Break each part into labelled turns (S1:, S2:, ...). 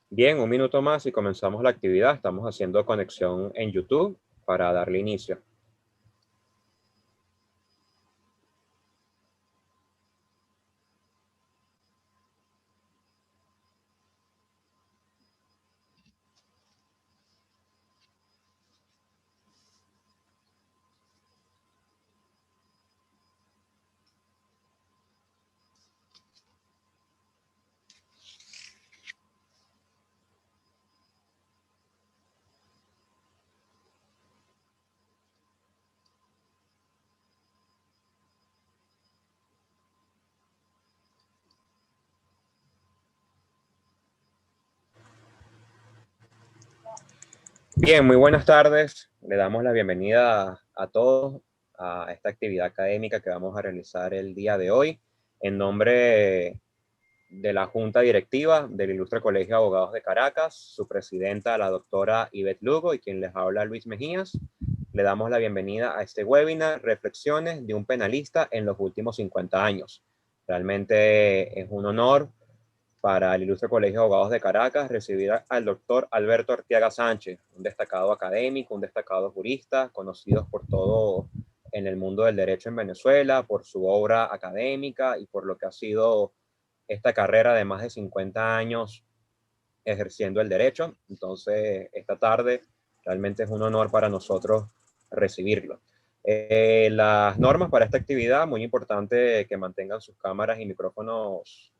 S1: Bien, un minuto más y comenzamos la actividad. Estamos haciendo conexión en YouTube para darle inicio. Bien, muy buenas tardes. Le damos la bienvenida a todos a esta actividad académica que vamos a realizar el día de hoy en nombre de la Junta Directiva del Ilustre Colegio de Abogados de Caracas, su presidenta, la doctora Ivette Lugo, y quien les habla, Luis Mejías. Le damos la bienvenida a este webinar, Reflexiones de un penalista en los últimos 50 años. Realmente es un honor para el Ilustre Colegio de Abogados de Caracas recibir al doctor Alberto Arteaga Sánchez, un destacado académico, un destacado jurista, conocido por todo en el mundo del derecho en Venezuela, por su obra académica y por lo que ha sido esta carrera de más de 50 años ejerciendo el derecho. Entonces, esta tarde realmente es un honor para nosotros recibirlo. Las normas para esta actividad, muy importante que mantengan sus cámaras y micrófonos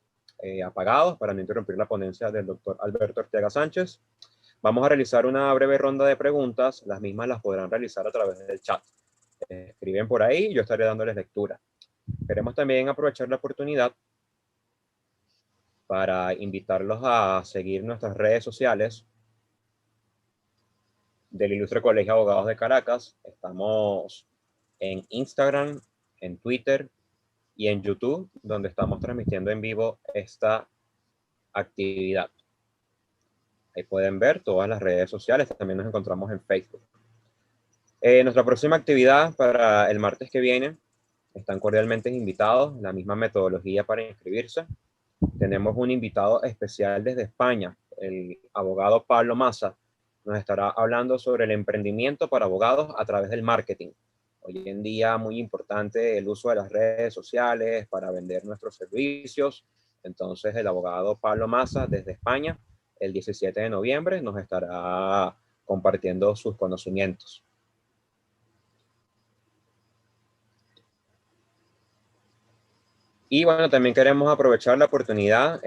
S1: apagados para no interrumpir la ponencia del doctor Alberto Ortega Sánchez. Vamos a realizar una breve ronda de preguntas. Las mismas las podrán realizar a través del chat. Escriben por ahí, yo estaré dándoles lectura. Queremos también aprovechar la oportunidad para invitarlos a seguir nuestras redes sociales del Ilustre Colegio de Abogados de Caracas. Estamos en Instagram, en Twitter y en YouTube, donde estamos transmitiendo en vivo esta actividad. Ahí pueden ver todas las redes sociales. También nos encontramos en Facebook. Nuestra próxima actividad para el martes que viene, están cordialmente invitados, la misma metodología para inscribirse. Tenemos un invitado especial desde España, el abogado Pablo Massa. Nos estará hablando sobre el emprendimiento para abogados a través del marketing. Hoy en día muy importante el uso de las redes sociales para vender nuestros servicios. Entonces el abogado Pablo Massa desde España, el 17 de noviembre, nos estará compartiendo sus conocimientos. Y bueno, también queremos aprovechar la oportunidad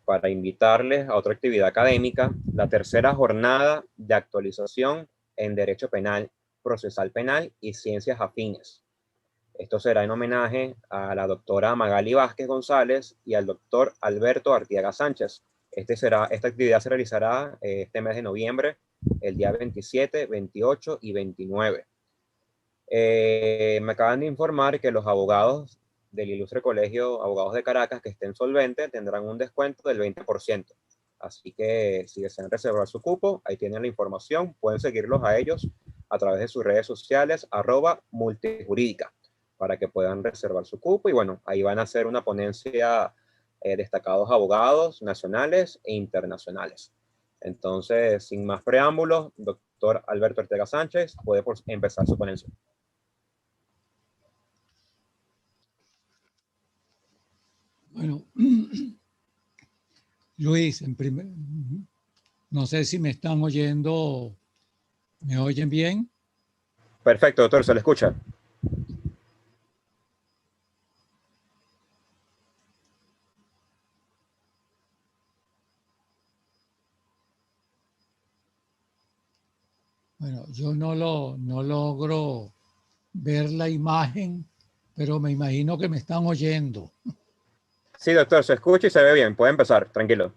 S1: para invitarles a otra actividad académica, la tercera jornada de actualización en Derecho Penal, Procesal Penal y Ciencias Afines. Esto será en homenaje a la doctora Magali Vázquez González y al doctor Alberto Arteaga Sánchez. Esta actividad se realizará este mes de noviembre, el día 27, 28 y 29. Me acaban de informar que los abogados del Ilustre Colegio Abogados de Caracas que estén solventes tendrán un descuento del 20%. Así que si desean reservar su cupo, ahí tienen la información. Pueden seguirlos a ellos a través de sus redes sociales, @multijurídica, para que puedan reservar su cupo. Y bueno, ahí van a hacer una ponencia destacados abogados nacionales e internacionales. Entonces, sin más preámbulos, doctor Alberto Ortega Sánchez puede empezar su ponencia.
S2: Bueno, Luis, no sé si me están oyendo, ¿me oyen bien?
S1: Perfecto, doctor, se le escucha.
S2: Bueno, yo no logro ver la imagen, pero me imagino que me están oyendo.
S1: Sí, doctor, se escucha y se ve bien. Puede empezar, tranquilo.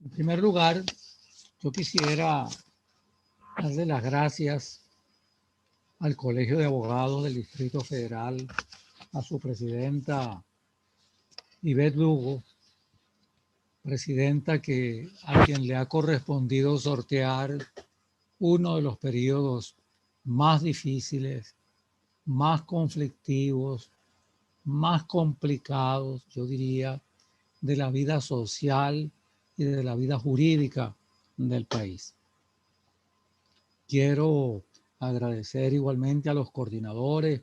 S2: En primer lugar, yo quisiera darle las gracias al Colegio de Abogados del Distrito Federal, a su presidenta Ivette Lugo, presidenta a quien le ha correspondido sortear uno de los periodos más difíciles, más conflictivos, más complicados, yo diría, de la vida social y de la vida jurídica del país. Quiero agradecer igualmente a los coordinadores,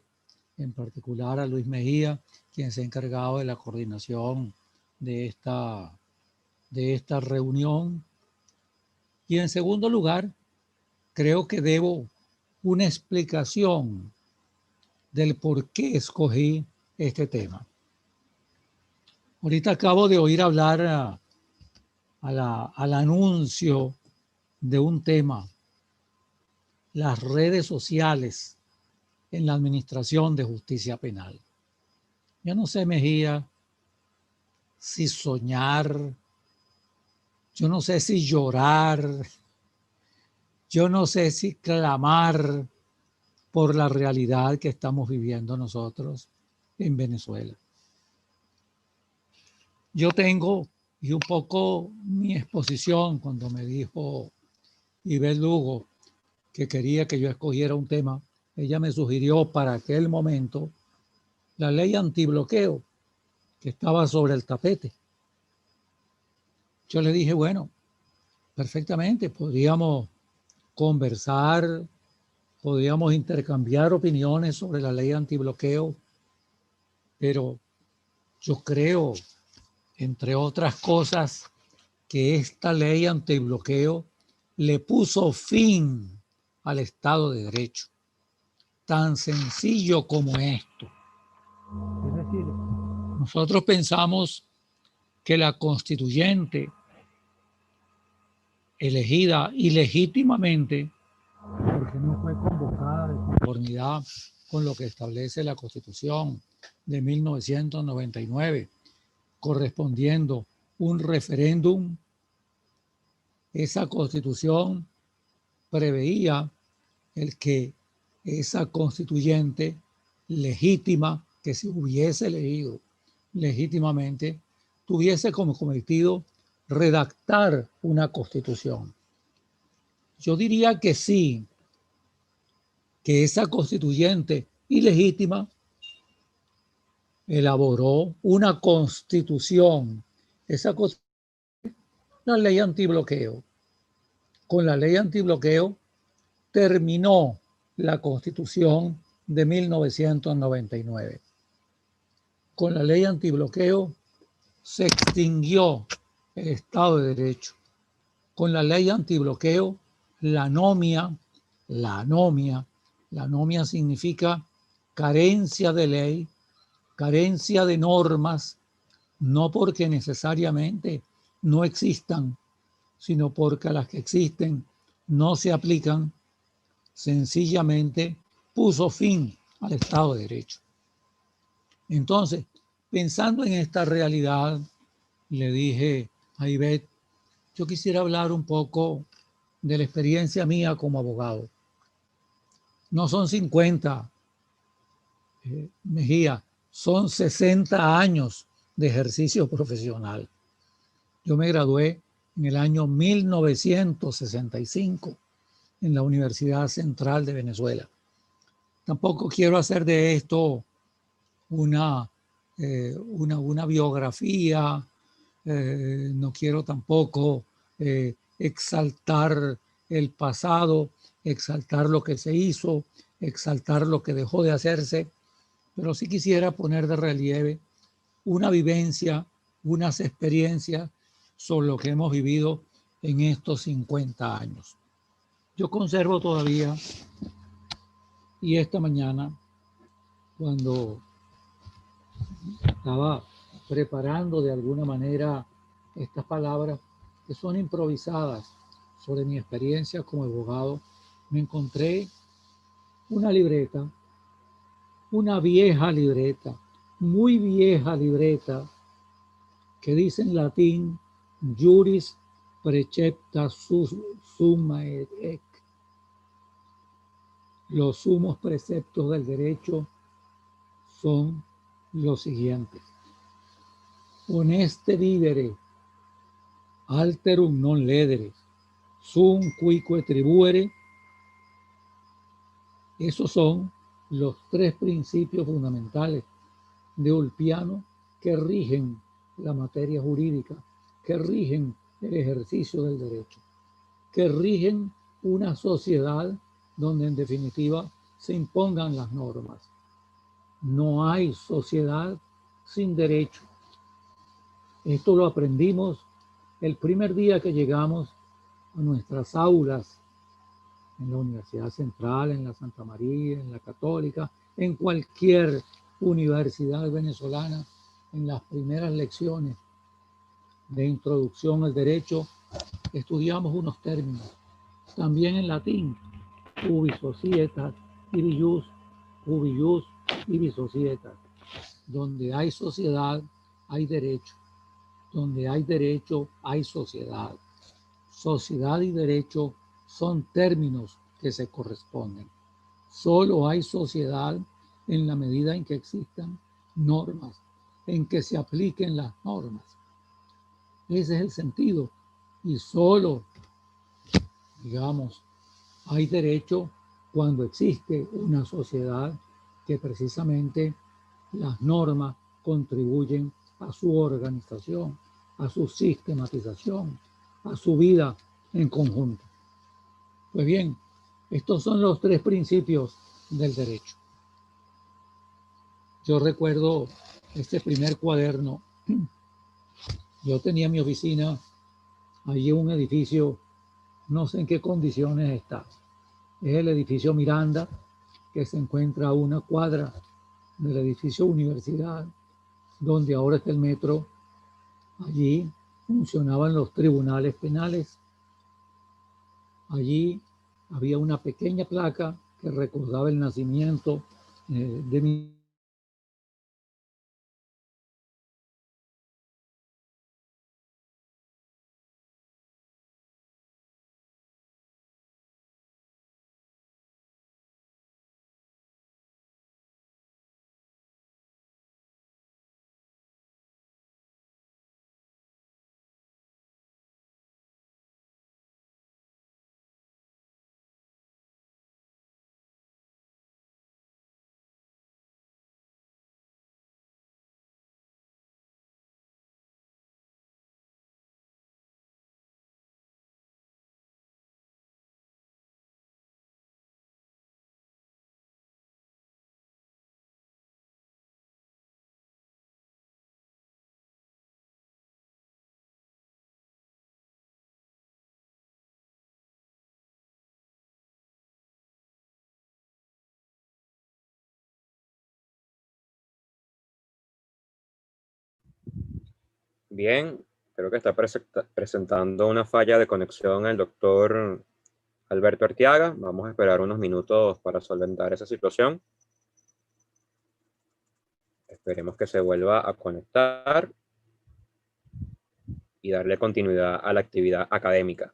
S2: en particular a Luis Mejía, quien se ha encargado de la coordinación de esta reunión. Y en segundo lugar, creo que debo una explicación del por qué escogí este tema. Ahorita acabo de oír hablar al anuncio de un tema, las redes sociales en la Administración de Justicia Penal. Yo no sé, Mejía, si soñar, yo no sé si llorar, yo no sé si clamar por la realidad que estamos viviendo nosotros en Venezuela. Yo tengo, y un poco mi exposición cuando me dijo Ibel Lugo que quería que yo escogiera un tema, ella me sugirió para aquel momento la ley antibloqueo que estaba sobre el tapete. Yo le dije, bueno, perfectamente, podríamos conversar, podríamos intercambiar opiniones sobre la ley antibloqueo, pero yo creo, entre otras cosas, que esta ley antibloqueo le puso fin al Estado de Derecho. Tan sencillo como esto. Es decir, nosotros pensamos que la constituyente elegida ilegítimamente, porque no fue convocada de conformidad con lo que establece la Constitución de 1999, correspondiendo un referéndum, esa Constitución preveía el que esa constituyente legítima, que se hubiese elegido legítimamente, tuviese como cometido redactar una constitución. Yo diría que sí, que esa constituyente ilegítima elaboró una constitución, esa la ley antibloqueo. Con la ley antibloqueo terminó la Constitución de 1999. Con la ley antibloqueo se extinguió el Estado de Derecho. Con la ley antibloqueo, la anomia significa carencia de ley, carencia de normas, no porque necesariamente no existan, sino porque las que existen no se aplican, sencillamente puso fin al Estado de Derecho. Entonces, pensando en esta realidad, le dije a Ivette, yo quisiera hablar un poco de la experiencia mía como abogado. No son 50, Mejía, son 60 años de ejercicio profesional. Yo me gradué en el año 1965 en la Universidad Central de Venezuela. Tampoco quiero hacer de esto una biografía, no quiero tampoco exaltar el pasado, exaltar lo que se hizo, exaltar lo que dejó de hacerse, pero sí quisiera poner de relieve una vivencia, unas experiencias sobre lo que hemos vivido en estos 50 años. Yo conservo todavía, y esta mañana, cuando estaba preparando de alguna manera estas palabras que son improvisadas sobre mi experiencia como abogado, me encontré una libreta, una vieja libreta, muy vieja libreta, que dice en latín Juris Precepta Summa et. Los sumos preceptos del derecho son los siguientes. Honeste vivere, alterum non ledere, sum cuique tribuere. Esos son los tres principios fundamentales de Ulpiano que rigen la materia jurídica, que rigen el ejercicio del derecho, que rigen una sociedad donde en definitiva se impongan las normas. No hay sociedad sin derecho. Esto lo aprendimos el primer día que llegamos a nuestras aulas en la Universidad Central, en la Santa María, en la Católica, en cualquier universidad venezolana, en las primeras lecciones de introducción al derecho, estudiamos unos términos. También en latín, ubi societas, ibi jus, ubi jus, ibi societas. Donde hay sociedad, hay derecho. Donde hay derecho, hay sociedad. Sociedad y derecho son términos que se corresponden. Solo hay sociedad en la medida en que existan normas, en que se apliquen las normas. Ese es el sentido. Y solo, digamos, hay derecho cuando existe una sociedad que precisamente las normas contribuyen a su organización, a su sistematización, a su vida en conjunto. Pues bien, estos son los tres principios del derecho. Yo recuerdo este primer cuaderno. Yo tenía mi oficina allí en un edificio, no sé en qué condiciones está. Es el edificio Miranda, que se encuentra a una cuadra del edificio Universidad, donde ahora está el metro. Allí funcionaban los tribunales penales. Allí había una pequeña placa que recordaba el nacimiento de mi
S1: Bien, creo que está presentando una falla de conexión el doctor Alberto Arteaga. Vamos a esperar unos minutos para solventar esa situación. Esperemos que se vuelva a conectar y darle continuidad a la actividad académica.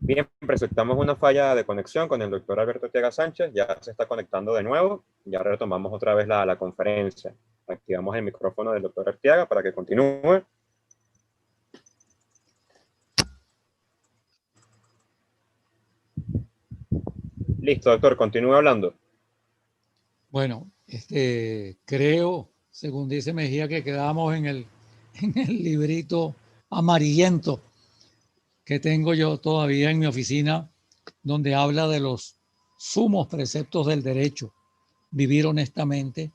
S1: Bien, presentamos una falla de conexión con el doctor Alberto Arteaga Sánchez. Ya se está conectando de nuevo. Ya retomamos otra vez la conferencia. Activamos el micrófono del doctor Arteaga para que continúe. Listo, doctor, continúe hablando.
S2: Bueno, creo, según dice Mejía, que quedamos en el librito amarillento que tengo yo todavía en mi oficina, donde habla de los sumos preceptos del derecho: vivir honestamente,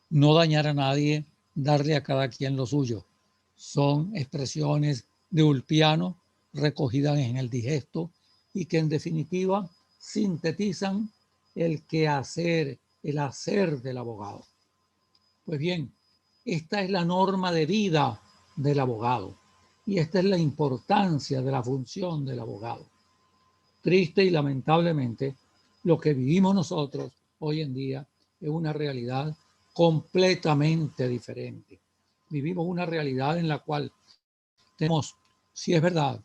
S2: no dañar a nadie, darle a cada quien lo suyo. Son expresiones de Ulpiano recogidas en el Digesto y que en definitiva sintetizan el quehacer, el hacer del abogado. Pues bien, esta es la norma de vida del abogado y esta es la importancia de la función del abogado. Triste y lamentablemente, lo que vivimos nosotros hoy en día es una realidad completamente diferente. Vivimos una realidad en la cual tenemos, si es verdad,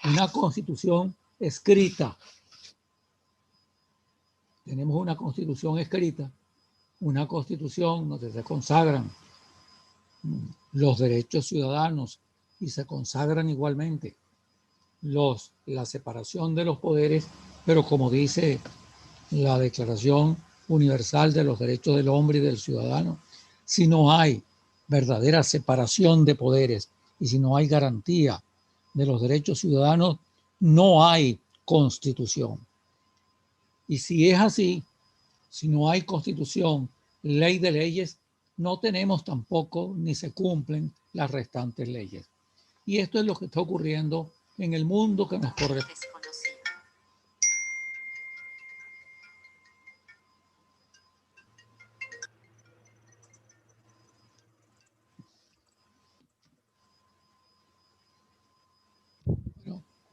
S2: una constitución escrita. Tenemos una constitución escrita, una constitución donde se consagran los derechos ciudadanos y se consagran igualmente la separación de los poderes, pero como dice la Declaración Universal de los Derechos del Hombre y del Ciudadano, si no hay verdadera separación de poderes y si no hay garantía de los derechos ciudadanos, no hay constitución. Y si es así, si no hay constitución, ley de leyes, no tenemos tampoco ni se cumplen las restantes leyes. Y esto es lo que está ocurriendo en el mundo que nos corresponde.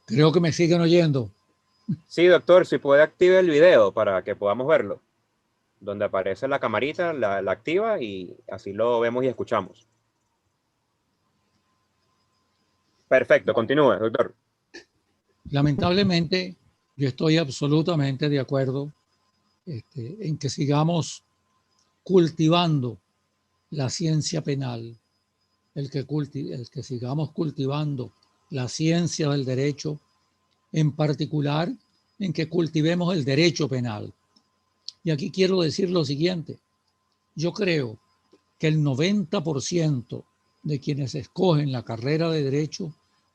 S2: Creo que me siguen oyendo.
S1: Sí, doctor, si puede active el video para que podamos verlo. Donde aparece la camarita, la activa y así lo vemos y escuchamos. Perfecto, continúe, doctor.
S2: Lamentablemente, yo estoy absolutamente de acuerdo en que sigamos cultivando la ciencia penal, el que sigamos cultivando la ciencia del derecho, en particular en que cultivemos el derecho penal. Y aquí quiero decir lo siguiente: yo creo que el 90% de quienes escogen la carrera de derecho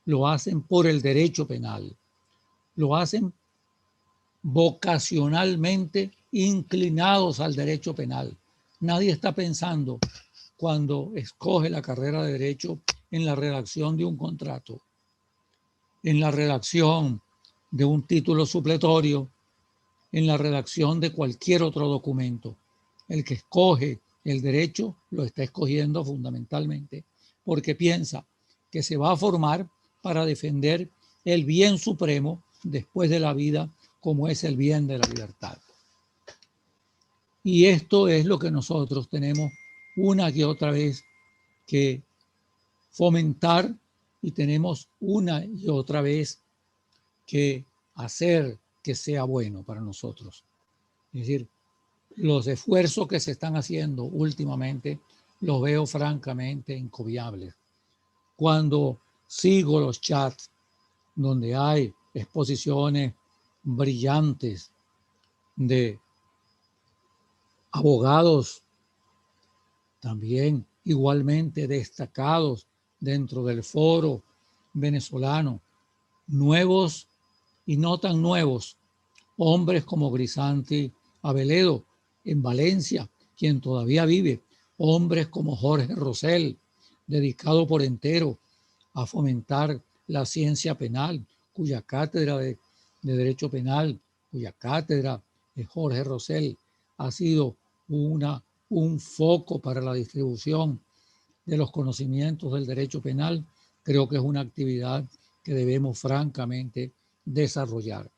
S2: lo hacen por el derecho penal, lo hacen vocacionalmente inclinados al derecho penal. Nadie está pensando, cuando escoge la carrera de derecho, en la redacción de un contrato, en la redacción de un título supletorio, en la redacción de cualquier otro documento. El que escoge el derecho lo está escogiendo fundamentalmente porque piensa que se va a formar para defender el bien supremo después de la vida, como es el bien de la libertad. Y esto es lo que nosotros tenemos una y otra vez que fomentar y tenemos una y otra vez que hacer que sea bueno para nosotros. Es decir, los esfuerzos que se están haciendo últimamente los veo francamente encomiables. Cuando sigo los chats donde hay exposiciones brillantes de abogados también igualmente destacados dentro del foro venezolano, nuevos y no tan nuevos, hombres como Grisanti Aveledo en Valencia, quien todavía vive, hombres como Jorge Rosell, dedicado por entero a fomentar la ciencia penal, cuya cátedra de Derecho Penal, cuya cátedra de Jorge Rosell ha sido un foco para la distribución de los conocimientos del derecho penal. Creo que es una actividad que debemos francamente desarrollar.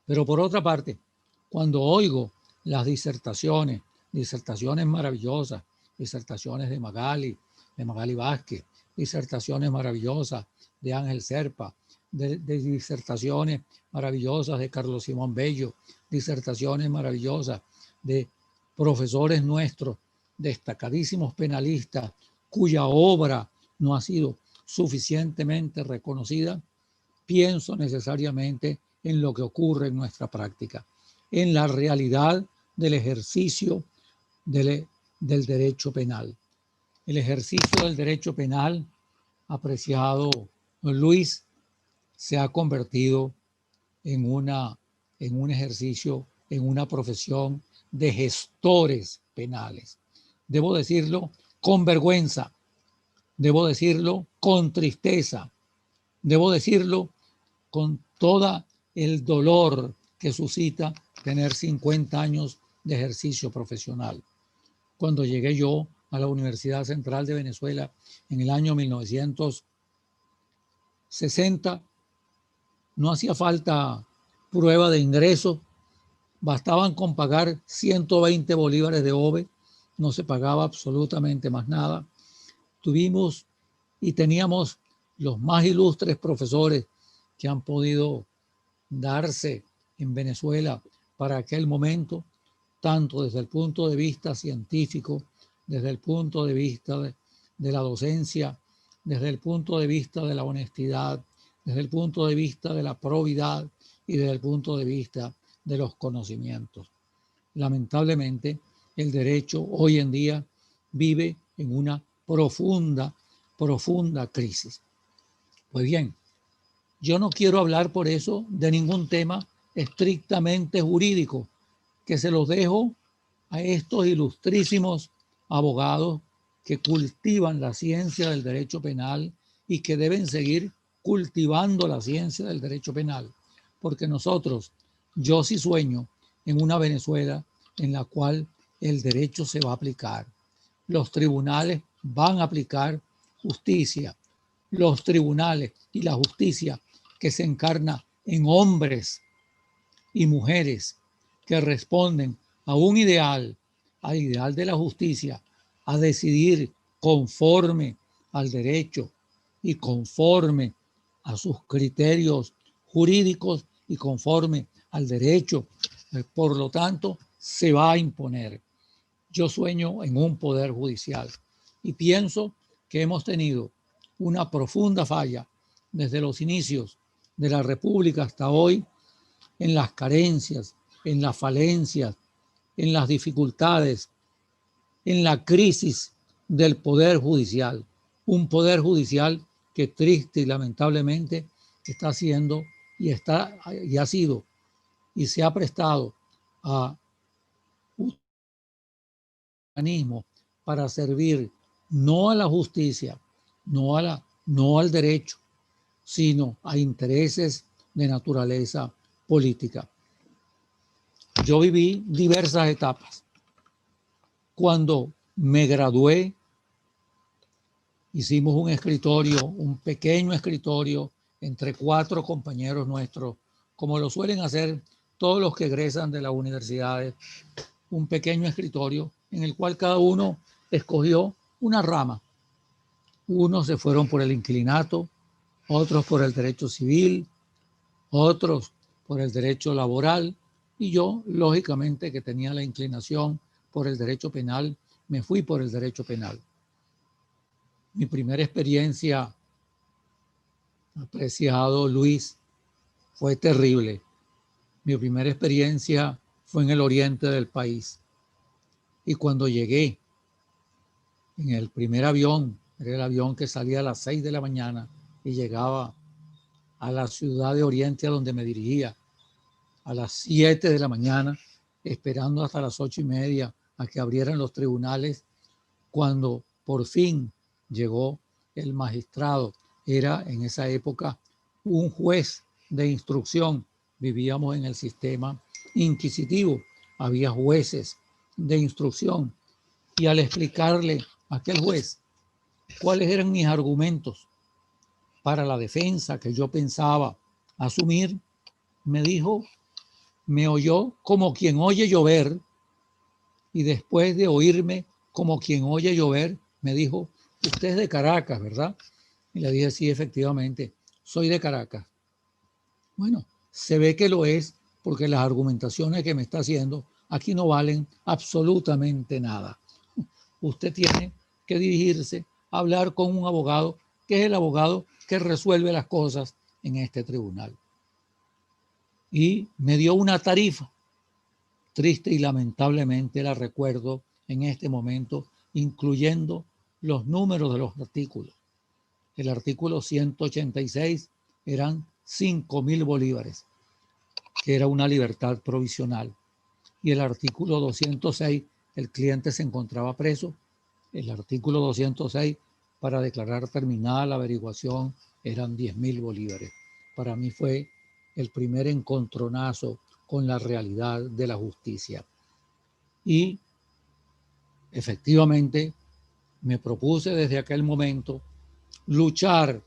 S2: Pero por otra parte, cuando oigo las disertaciones maravillosas, disertaciones de Magali Vázquez, disertaciones maravillosas de Ángel Serpa, de disertaciones maravillosas de Carlos Simón Bello, disertaciones maravillosas de profesores nuestros, destacadísimos penalistas, cuya obra no ha sido suficientemente reconocida, pienso necesariamente en lo que ocurre en nuestra práctica, en la realidad del ejercicio del derecho penal. El ejercicio del derecho penal, apreciado Luis, se ha convertido en un ejercicio, en una profesión de gestores penales. Debo decirlo con vergüenza, debo decirlo con tristeza, debo decirlo con todo el dolor que suscita tener 50 años de ejercicio profesional. Cuando llegué yo a la Universidad Central de Venezuela en el año 1960, no hacía falta prueba de ingreso, bastaban con pagar 120 bolívares de OVE, no se pagaba absolutamente más nada. Tuvimos y teníamos los más ilustres profesores que han podido darse en Venezuela para aquel momento, tanto desde el punto de vista científico, desde el punto de vista de la docencia, desde el punto de vista de la honestidad, desde el punto de vista de la probidad y desde el punto de vista de los conocimientos. Lamentablemente, el derecho hoy en día vive en una profunda crisis. Pues bien, yo no quiero hablar por eso de ningún tema estrictamente jurídico, que se los dejo a estos ilustrísimos abogados que cultivan la ciencia del derecho penal y que deben seguir cultivando la ciencia del derecho penal, porque yo sí sueño en una Venezuela en la cual el derecho se va a aplicar. Los tribunales van a aplicar justicia. Los tribunales y la justicia que se encarna en hombres y mujeres que responden a un ideal, al ideal de la justicia, a decidir conforme al derecho y conforme a sus criterios jurídicos y conforme al derecho. Por lo tanto, se va a imponer. Yo sueño en un poder judicial y pienso que hemos tenido una profunda falla desde los inicios de la República hasta hoy en las carencias, en las falencias, en las dificultades, en la crisis del poder judicial. Un poder judicial que triste y lamentablemente está siendo y ha sido y se ha prestado a un mecanismo para servir no a la justicia, no al derecho, sino a intereses de naturaleza política. Yo viví diversas etapas. Cuando me gradué, hicimos un pequeño escritorio entre 4 compañeros nuestros, como lo suelen hacer todos los que egresan de las universidades, un pequeño escritorio en el cual cada uno escogió una rama. Unos se fueron por el inquilinato, otros por el derecho civil, otros por el derecho laboral, y yo, lógicamente, que tenía la inclinación por el derecho penal, me fui por el derecho penal. Mi primera experiencia, apreciado Luis, fue terrible. Mi primera experiencia fue en el oriente del país. Y cuando llegué en el primer avión, era el avión que salía a las 6 de la mañana y llegaba a la ciudad de Oriente a donde me dirigía a las 7 de la mañana, esperando hasta las 8:30 a que abrieran los tribunales, cuando por fin llegó el magistrado. Era en esa época un juez de instrucción. Vivíamos en el sistema inquisitivo. Había jueces de instrucción. Y al explicarle a aquel juez cuáles eran mis argumentos para la defensa que yo pensaba asumir, me oyó como quien oye llover, y después de oírme como quien oye llover, me dijo: usted es de Caracas, ¿verdad? Y le dije: sí, efectivamente, soy de Caracas. Bueno, se ve que lo es porque las argumentaciones que me está haciendo aquí no valen absolutamente nada. Usted tiene que dirigirse a hablar con un abogado, que es el abogado que resuelve las cosas en este tribunal. Y me dio una tarifa, triste y lamentablemente la recuerdo en este momento, incluyendo los números de los artículos. El artículo 186 eran 5.000 bolívares, que era una libertad provisional. Y el artículo 206, el cliente se encontraba preso. El artículo 206, para declarar terminada la averiguación, eran 10.000 bolívares. Para mí fue el primer encontronazo con la realidad de la justicia. Y efectivamente me propuse desde aquel momento luchar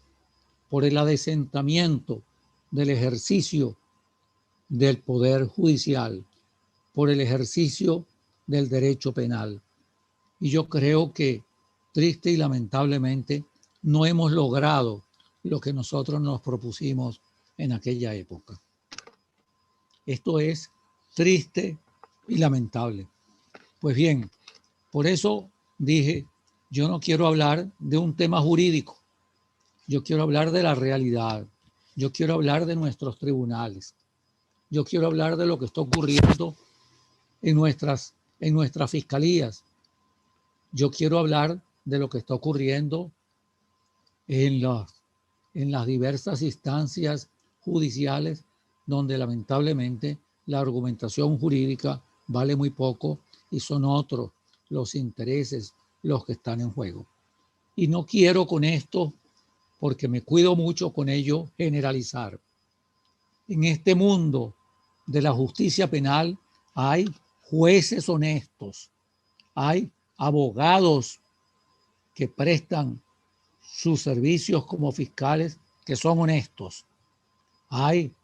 S2: por el adesentamiento del ejercicio del poder judicial, por el ejercicio del derecho penal. Y yo creo que, triste y lamentablemente, no hemos logrado lo que nosotros nos propusimos en aquella época. Esto es triste y lamentable. Pues bien, por eso dije, yo no quiero hablar de un tema jurídico, yo quiero hablar de la realidad, yo quiero hablar de nuestros tribunales, yo quiero hablar de lo que está ocurriendo en nuestras fiscalías, yo quiero hablar de lo que está ocurriendo en las diversas instancias judiciales donde lamentablemente la argumentación jurídica vale muy poco y son otros los intereses los que están en juego. Y no quiero con esto, porque me cuido mucho con ello, generalizar. En este mundo de la justicia penal hay jueces honestos, hay abogados que prestan sus servicios como fiscales que son honestos. Hay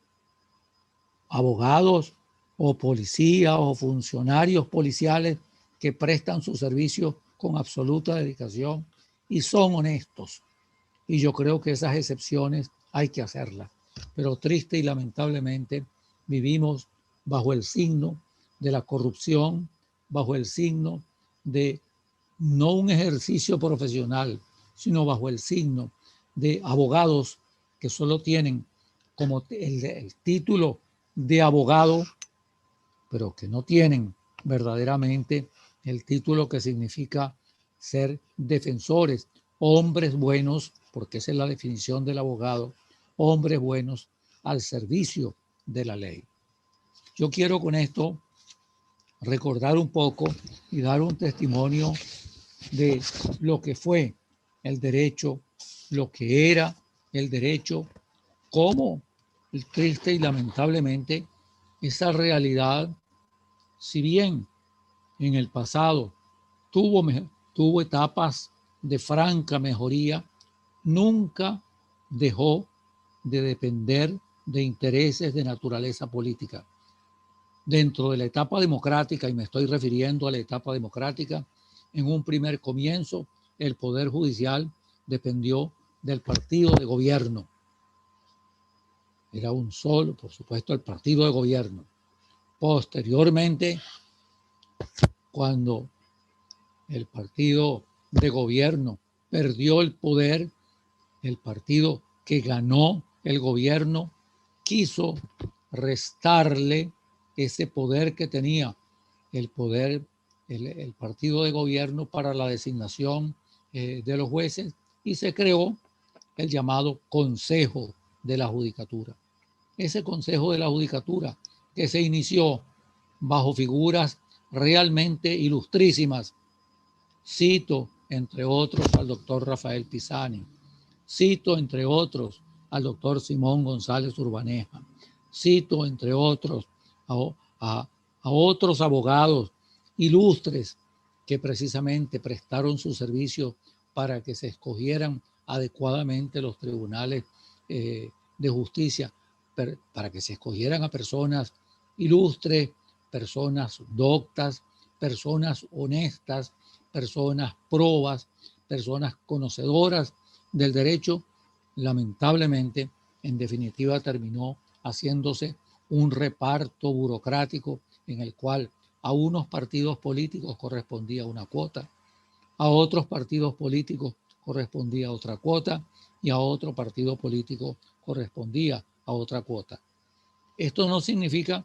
S2: abogados o policías o funcionarios policiales que prestan sus servicios con absoluta dedicación y son honestos. Y yo creo que esas excepciones hay que hacerlas. Pero triste y lamentablemente vivimos bajo el signo de la corrupción, bajo el signo de no un ejercicio profesional, sino bajo el signo de abogados que solo tienen como el título de abogado, pero que no tienen verdaderamente el título que significa ser defensores, hombres buenos, porque esa es la definición del abogado, hombres buenos al servicio de la ley. Yo quiero con esto recordar un poco y dar un testimonio de lo que fue el derecho, lo que era el derecho, cómo triste y lamentablemente esa realidad, si bien en el pasado tuvo etapas de franca mejoría, nunca dejó de depender de intereses de naturaleza política. Dentro de la etapa democrática, y me estoy refiriendo a la etapa democrática, en un primer comienzo, el Poder Judicial dependió del partido de gobierno. Era un solo, por supuesto, el partido de gobierno. Posteriormente, cuando el partido de gobierno perdió el poder, el partido que ganó el gobierno quiso restarle ese poder que tenía el partido de gobierno para la designación de los jueces y se creó el llamado Consejo de la Judicatura. Ese Consejo de la Judicatura que se inició bajo figuras realmente ilustrísimas. Cito, entre otros, al doctor Rafael Pisani. Cito, entre otros, al doctor Simón González Urbaneja. Cito, entre otros, a otros abogados ilustres que precisamente prestaron su servicio para que se escogieran adecuadamente los tribunales de justicia, para que se escogieran a personas ilustres, personas doctas, personas honestas, personas probas, personas conocedoras del derecho. Lamentablemente, en definitiva, terminó haciéndose un reparto burocrático en el cual a unos partidos políticos correspondía una cuota, a otros partidos políticos correspondía otra cuota y a otro partido político correspondía a otra cuota. Esto no significa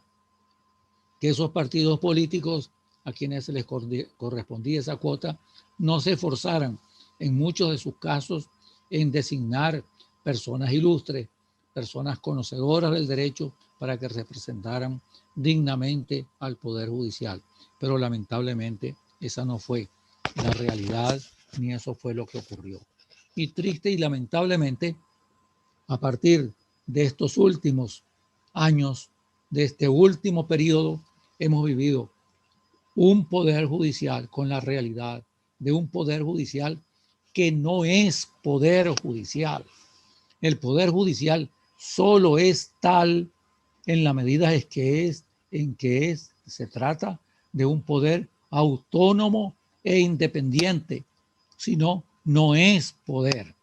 S2: que esos partidos políticos a quienes se les correspondía esa cuota no se esforzaran en muchos de sus casos en designar personas ilustres, personas conocedoras del derecho para que representaran dignamente al Poder Judicial. Pero lamentablemente esa no fue la realidad ni eso fue lo que ocurrió. Y triste y lamentablemente, a partir de estos últimos años, de este último periodo, hemos vivido un poder judicial con la realidad de un poder judicial que no es poder judicial. El poder judicial solo es tal en la medida en que se trata de un poder autónomo e independiente, si no, no es poder.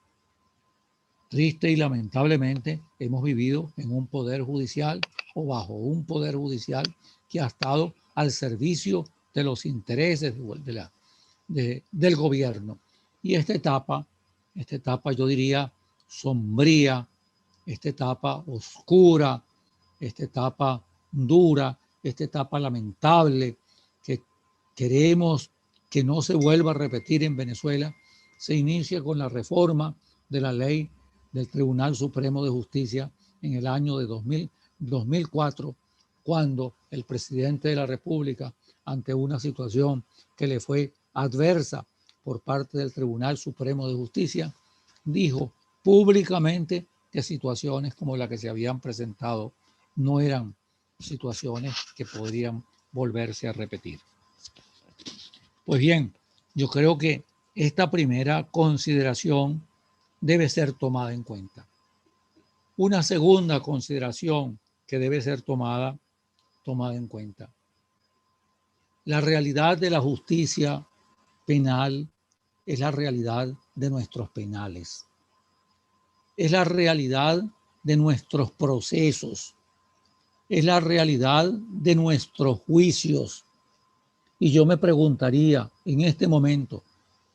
S2: Triste y lamentablemente hemos vivido en un poder judicial o bajo un poder judicial que ha estado al servicio de los intereses del gobierno. Y esta etapa yo diría sombría, esta etapa oscura, esta etapa dura, esta etapa lamentable que queremos que no se vuelva a repetir en Venezuela, se inicia con la reforma de la ley del Tribunal Supremo de Justicia en el año de 2004, cuando el presidente de la República, ante una situación que le fue adversa por parte del Tribunal Supremo de Justicia, dijo públicamente que situaciones como la que se habían presentado no eran situaciones que podrían volverse a repetir. Pues bien, yo creo que esta primera consideración debe ser tomada en cuenta. Una segunda consideración que debe ser tomada en cuenta. La realidad de la justicia penal es la realidad de nuestros penales. Es la realidad de nuestros procesos. Es la realidad de nuestros juicios. Y yo me preguntaría en este momento,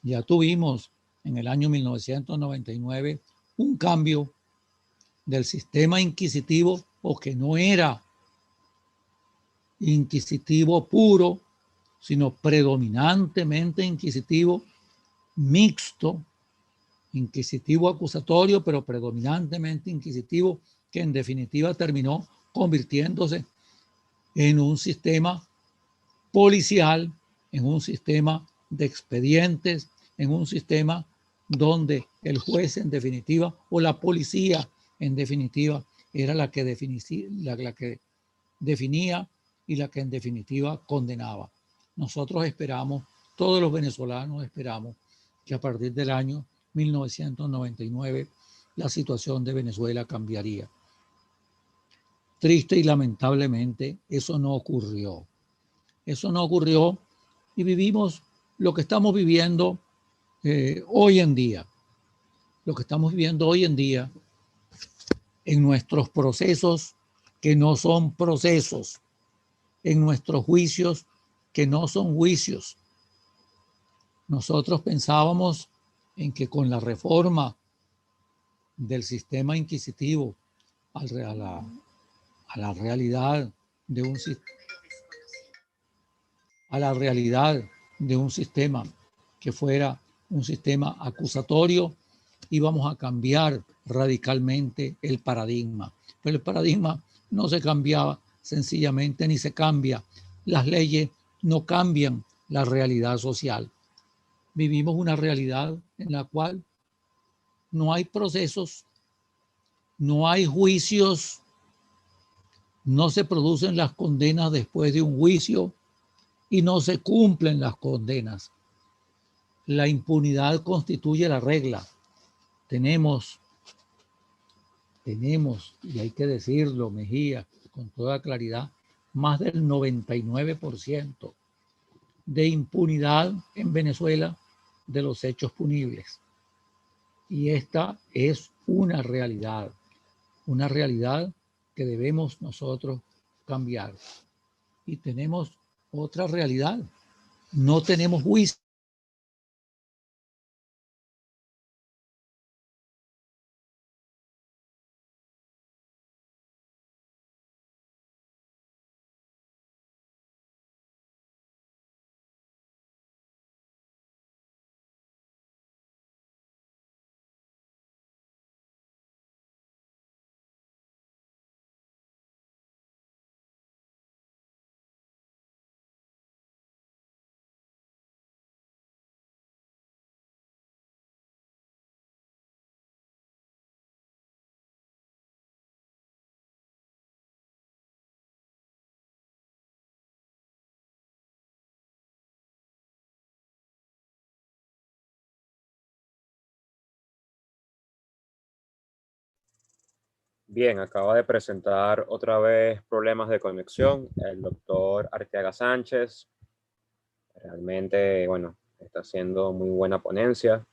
S2: ya tuvimos en el año 1999 un cambio del sistema inquisitivo, o que no era inquisitivo puro, sino predominantemente inquisitivo mixto, inquisitivo acusatorio, pero predominantemente inquisitivo, que en definitiva terminó convirtiéndose en un sistema policial, en un sistema de expedientes, en un sistema donde el juez en definitiva o la policía en definitiva era la que definía y la que en definitiva condenaba. Nosotros esperamos, todos los venezolanos esperamos que a partir del año 1999 la situación de Venezuela cambiaría. Triste y lamentablemente eso no ocurrió. Eso no ocurrió y vivimos lo que estamos viviendo hoy en día. Lo que estamos viviendo hoy en día en nuestros procesos que no son procesos, en nuestros juicios que no son juicios. Nosotros pensábamos en que con la reforma del sistema inquisitivo a la realidad de un sistema que fuera un sistema acusatorio, íbamos a cambiar radicalmente el paradigma. Pero el paradigma no se cambiaba sencillamente, ni se cambia. Las leyes no cambian la realidad social. Vivimos una realidad en la cual no hay procesos, no hay juicios, no se producen las condenas después de un juicio y no se cumplen las condenas. La impunidad constituye la regla. Tenemos, y hay que decirlo, Mejía, con toda claridad, más del 99% de impunidad en Venezuela de los hechos punibles. Y esta es una realidad que debemos nosotros cambiar. Y tenemos otra realidad. No tenemos juicio.
S1: Bien, acaba de presentar otra vez problemas de conexión el doctor Arteaga Sánchez. Realmente, bueno, está haciendo muy buena ponencia,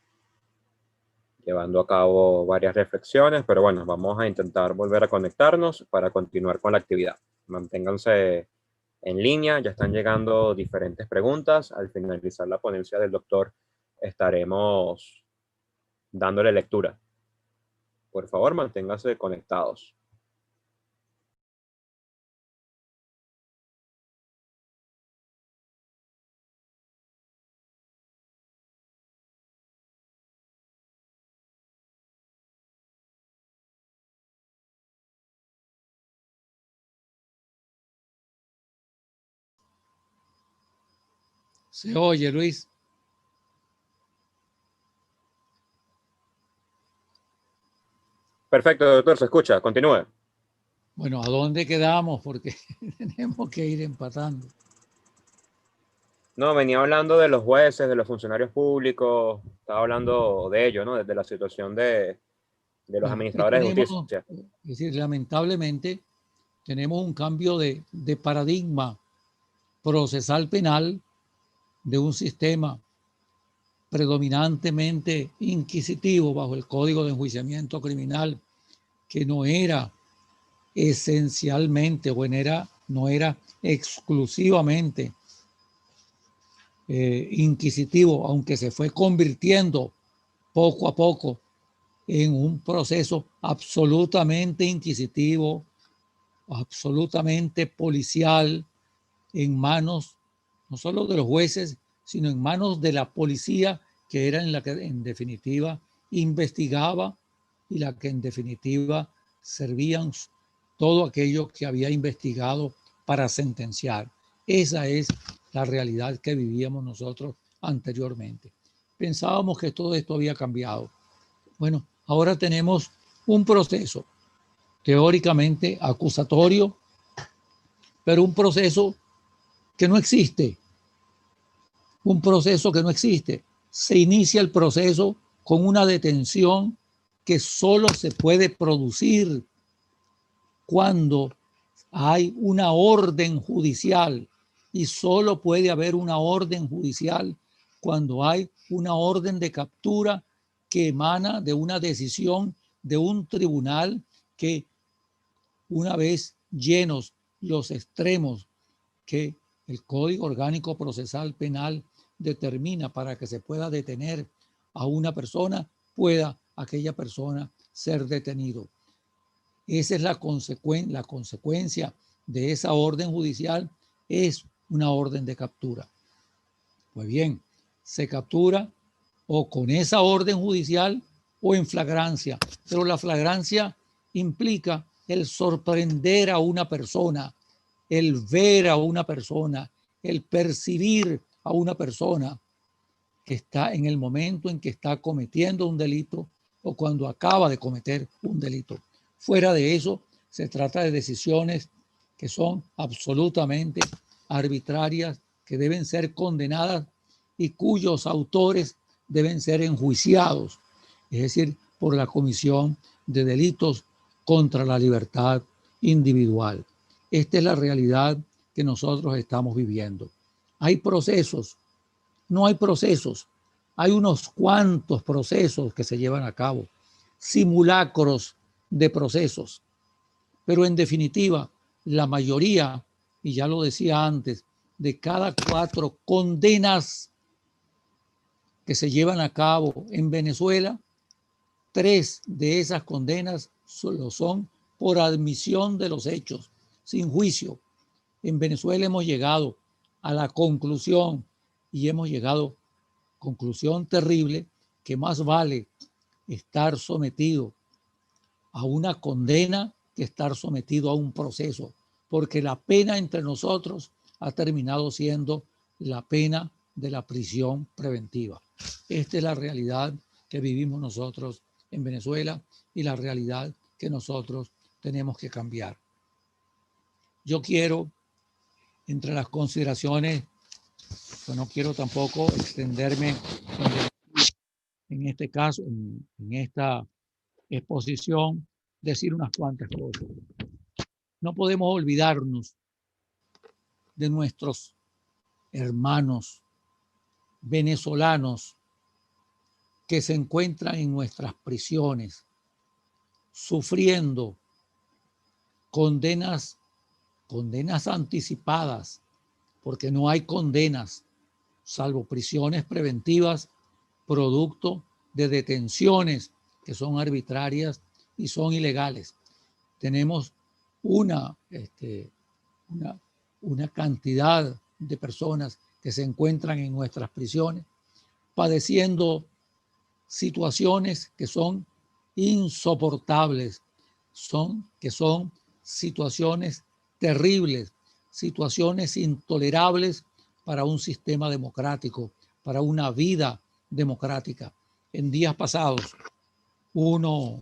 S1: llevando a cabo varias reflexiones, pero bueno, vamos a intentar volver a conectarnos para continuar con la actividad. Manténganse en línea, ya están llegando diferentes preguntas. Al finalizar la ponencia del doctor, estaremos dándole lectura. Por favor, manténganse conectados.
S2: Se oye, Luis.
S1: Perfecto, doctor, se escucha. Continúe.
S2: Bueno, ¿a dónde quedamos? Porque tenemos que ir empatando.
S1: No, venía hablando de los jueces, de los funcionarios públicos, estaba hablando de ello, ¿no? Desde la situación de los
S2: Bueno, es que
S1: administradores de
S2: tenemos,
S1: justicia.
S2: es decir, lamentablemente tenemos un cambio de paradigma procesal penal de un sistema predominantemente inquisitivo bajo el Código de Enjuiciamiento Criminal, que no era esencialmente o no era exclusivamente inquisitivo, aunque se fue convirtiendo poco a poco en un proceso absolutamente inquisitivo, absolutamente policial, en manos no solo de los jueces, sino en manos de la policía, que era en la que en definitiva investigaba y la que en definitiva servían todo aquello que había investigado para sentenciar. Esa es la realidad que vivíamos nosotros anteriormente. Pensábamos que todo esto había cambiado. Bueno, ahora tenemos un proceso teóricamente acusatorio, pero un proceso que no existe. Un proceso que no existe. Se inicia el proceso con una detención que solo se puede producir cuando hay una orden judicial, y solo puede haber una orden judicial cuando hay una orden de captura que emana de una decisión de un tribunal que, una vez llenos los extremos que el Código Orgánico Procesal Penal determina para que se pueda detener a una persona, pueda aquella persona ser detenido. Esa es la consecuencia de esa orden judicial, es una orden de captura. Pues bien, se captura o con esa orden judicial o en flagrancia, pero la flagrancia implica el sorprender a una persona, el ver a una persona, el percibir a una persona que está en el momento en que está cometiendo un delito o cuando acaba de cometer un delito. Fuera de eso, se trata de decisiones que son absolutamente arbitrarias, que deben ser condenadas y cuyos autores deben ser enjuiciados, es decir, por la comisión de delitos contra la libertad individual. Esta es la realidad que nosotros estamos viviendo. Hay procesos, no hay procesos, hay unos cuantos procesos que se llevan a cabo, simulacros de procesos. Pero en definitiva, la mayoría, y ya lo decía antes, de cada 4 condenas que se llevan a cabo en Venezuela, 3 de esas condenas solo son por admisión de los hechos, sin juicio. En Venezuela hemos llegado a la conclusión, y hemos llegado, conclusión terrible, que más vale estar sometido a una condena que estar sometido a un proceso, porque la pena entre nosotros ha terminado siendo la pena de la prisión preventiva. Esta es la realidad que vivimos nosotros en Venezuela y la realidad que nosotros tenemos que cambiar. Yo quiero, entre las consideraciones, pues no quiero tampoco extenderme en este caso, en esta exposición, decir unas cuantas cosas. No podemos olvidarnos de nuestros hermanos venezolanos que se encuentran en nuestras prisiones, sufriendo condenas anticipadas, porque no hay condenas, salvo prisiones preventivas, producto de detenciones que son arbitrarias y son ilegales. Tenemos una cantidad de personas que se encuentran en nuestras prisiones padeciendo situaciones que son insoportables, que son situaciones terribles, situaciones intolerables para un sistema democrático, para una vida democrática. En días pasados, uno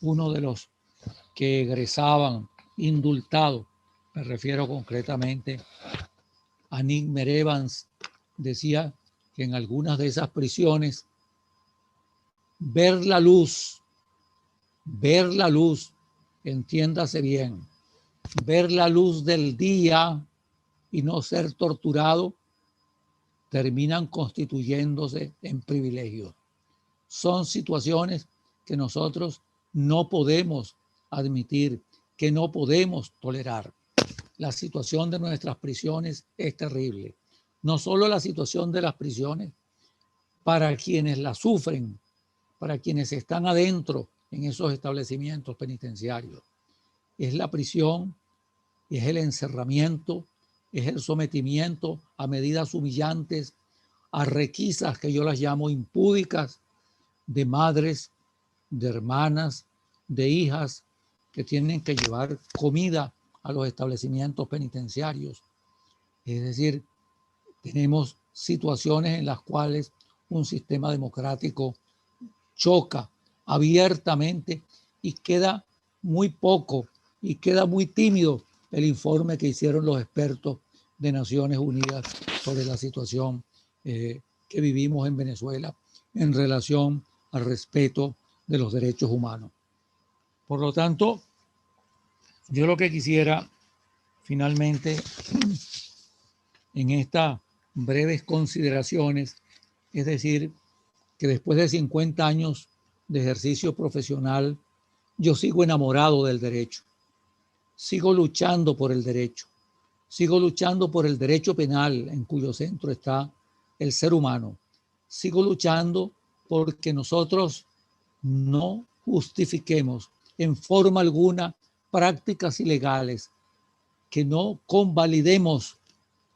S2: de los que egresaban indultados, me refiero concretamente a Nick Merevans, decía que en algunas de esas prisiones ver la luz, entiéndase bien, ver la luz del día y no ser torturado, terminan constituyéndose en privilegios. Son situaciones que nosotros no podemos admitir, que no podemos tolerar. La situación de nuestras prisiones es terrible. No solo la situación de las prisiones para quienes la sufren, para quienes están adentro en esos establecimientos penitenciarios. Es la prisión, es el encerramiento, es el sometimiento a medidas humillantes, a requisas que yo las llamo impúdicas, de madres, de hermanas, de hijas que tienen que llevar comida a los establecimientos penitenciarios. Es decir, tenemos situaciones en las cuales un sistema democrático choca abiertamente y queda muy poco y queda muy tímido el informe que hicieron los expertos de Naciones Unidas sobre la situación que vivimos en Venezuela en relación al respeto de los derechos humanos. Por lo tanto, yo lo que quisiera finalmente en estas breves consideraciones es decir que después de 50 años de ejercicio profesional, yo sigo enamorado del derecho, sigo luchando por el derecho, sigo luchando por el derecho penal en cuyo centro está el ser humano, sigo luchando porque nosotros no justifiquemos en forma alguna prácticas ilegales, que no convalidemos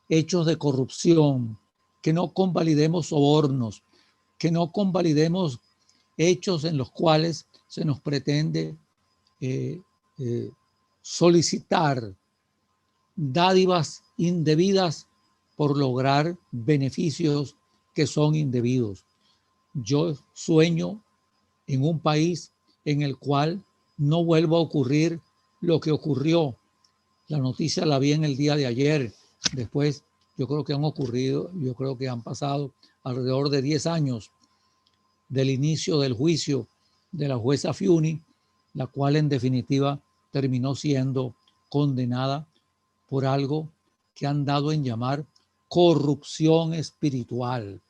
S2: hechos de corrupción, que no convalidemos sobornos, que no convalidemos hechos en los cuales se nos pretende solicitar dádivas indebidas por lograr beneficios que son indebidos. Yo sueño en un país en el cual no vuelva a ocurrir lo que ocurrió. La noticia la vi en el día de ayer. Después yo creo que han pasado alrededor de 10 años del inicio del juicio de la jueza Fiuni, la cual en definitiva terminó siendo condenada por algo que han dado en llamar corrupción espiritual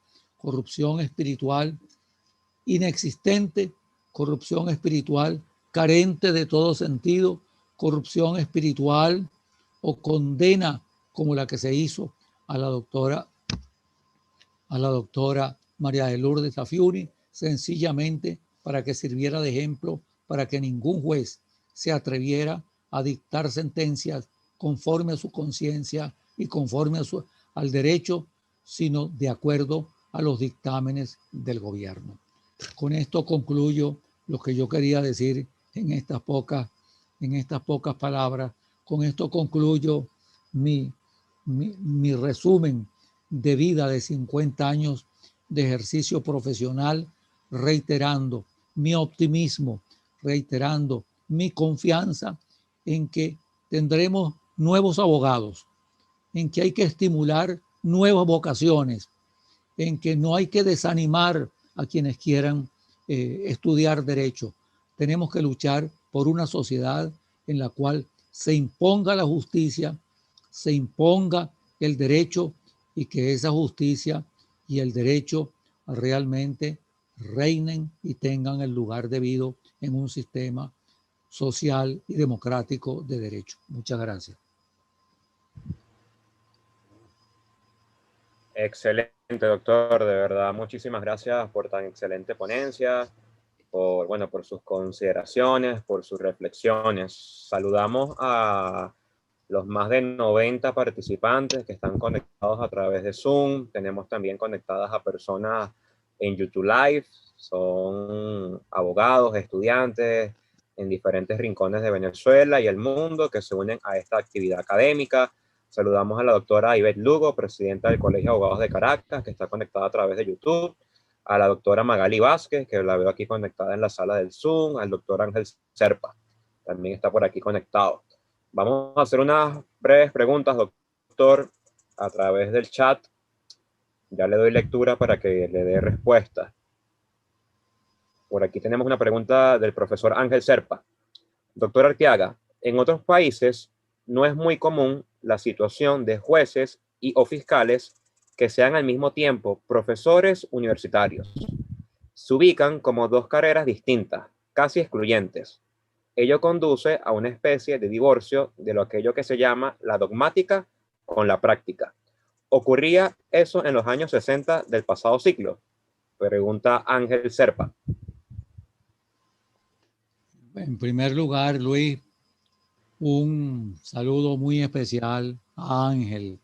S2: inexistente, corrupción espiritual carente de todo sentido, corrupción espiritual o condena como la que se hizo a la doctora María de Lourdes Tafiuni, sencillamente para que sirviera de ejemplo para que ningún juez se atreviera a dictar sentencias conforme a su conciencia y conforme al derecho, sino de acuerdo a los dictámenes del gobierno. Con esto concluyo lo que yo quería decir en estas pocas palabras. Con esto concluyo mi resumen de vida de 50 años de ejercicio profesional, reiterando mi optimismo, reiterando mi confianza en que tendremos nuevos abogados, en que hay que estimular nuevas vocaciones, en que no hay que desanimar a quienes quieran estudiar derecho. Tenemos que luchar por una sociedad en la cual se imponga la justicia, se imponga el derecho y que esa justicia y el derecho realmente reinen y tengan el lugar debido en un sistema social y democrático de derecho. Muchas gracias.
S1: Excelente, doctor. De verdad, muchísimas gracias por tan excelente ponencia, por sus consideraciones, por sus reflexiones. Saludamos a los más de 90 participantes que están conectados a través de Zoom. Tenemos también conectadas a personas en YouTube Live. Son abogados, estudiantes en diferentes rincones de Venezuela y el mundo que se unen a esta actividad académica. Saludamos a la doctora Ivette Lugo, presidenta del Colegio de Abogados de Caracas, que está conectada a través de YouTube, a la doctora Magali Vázquez, que la veo aquí conectada en la sala del Zoom, al doctor Ángel Serpa, también está por aquí conectado. Vamos a hacer unas breves preguntas, doctor, a través del chat. Ya le doy lectura para que le dé respuesta. Por aquí tenemos una pregunta del profesor Ángel Serpa. Doctor Arteaga, en otros países no es muy común la situación de jueces y o fiscales que sean al mismo tiempo profesores universitarios. Se ubican como dos carreras distintas, casi excluyentes. Ello conduce a una especie de divorcio de lo aquello que se llama la dogmática con la práctica. ¿Ocurría eso en los años 60 del pasado siglo? Pregunta Ángel Serpa.
S2: En primer lugar, Luis, un saludo muy especial a Ángel.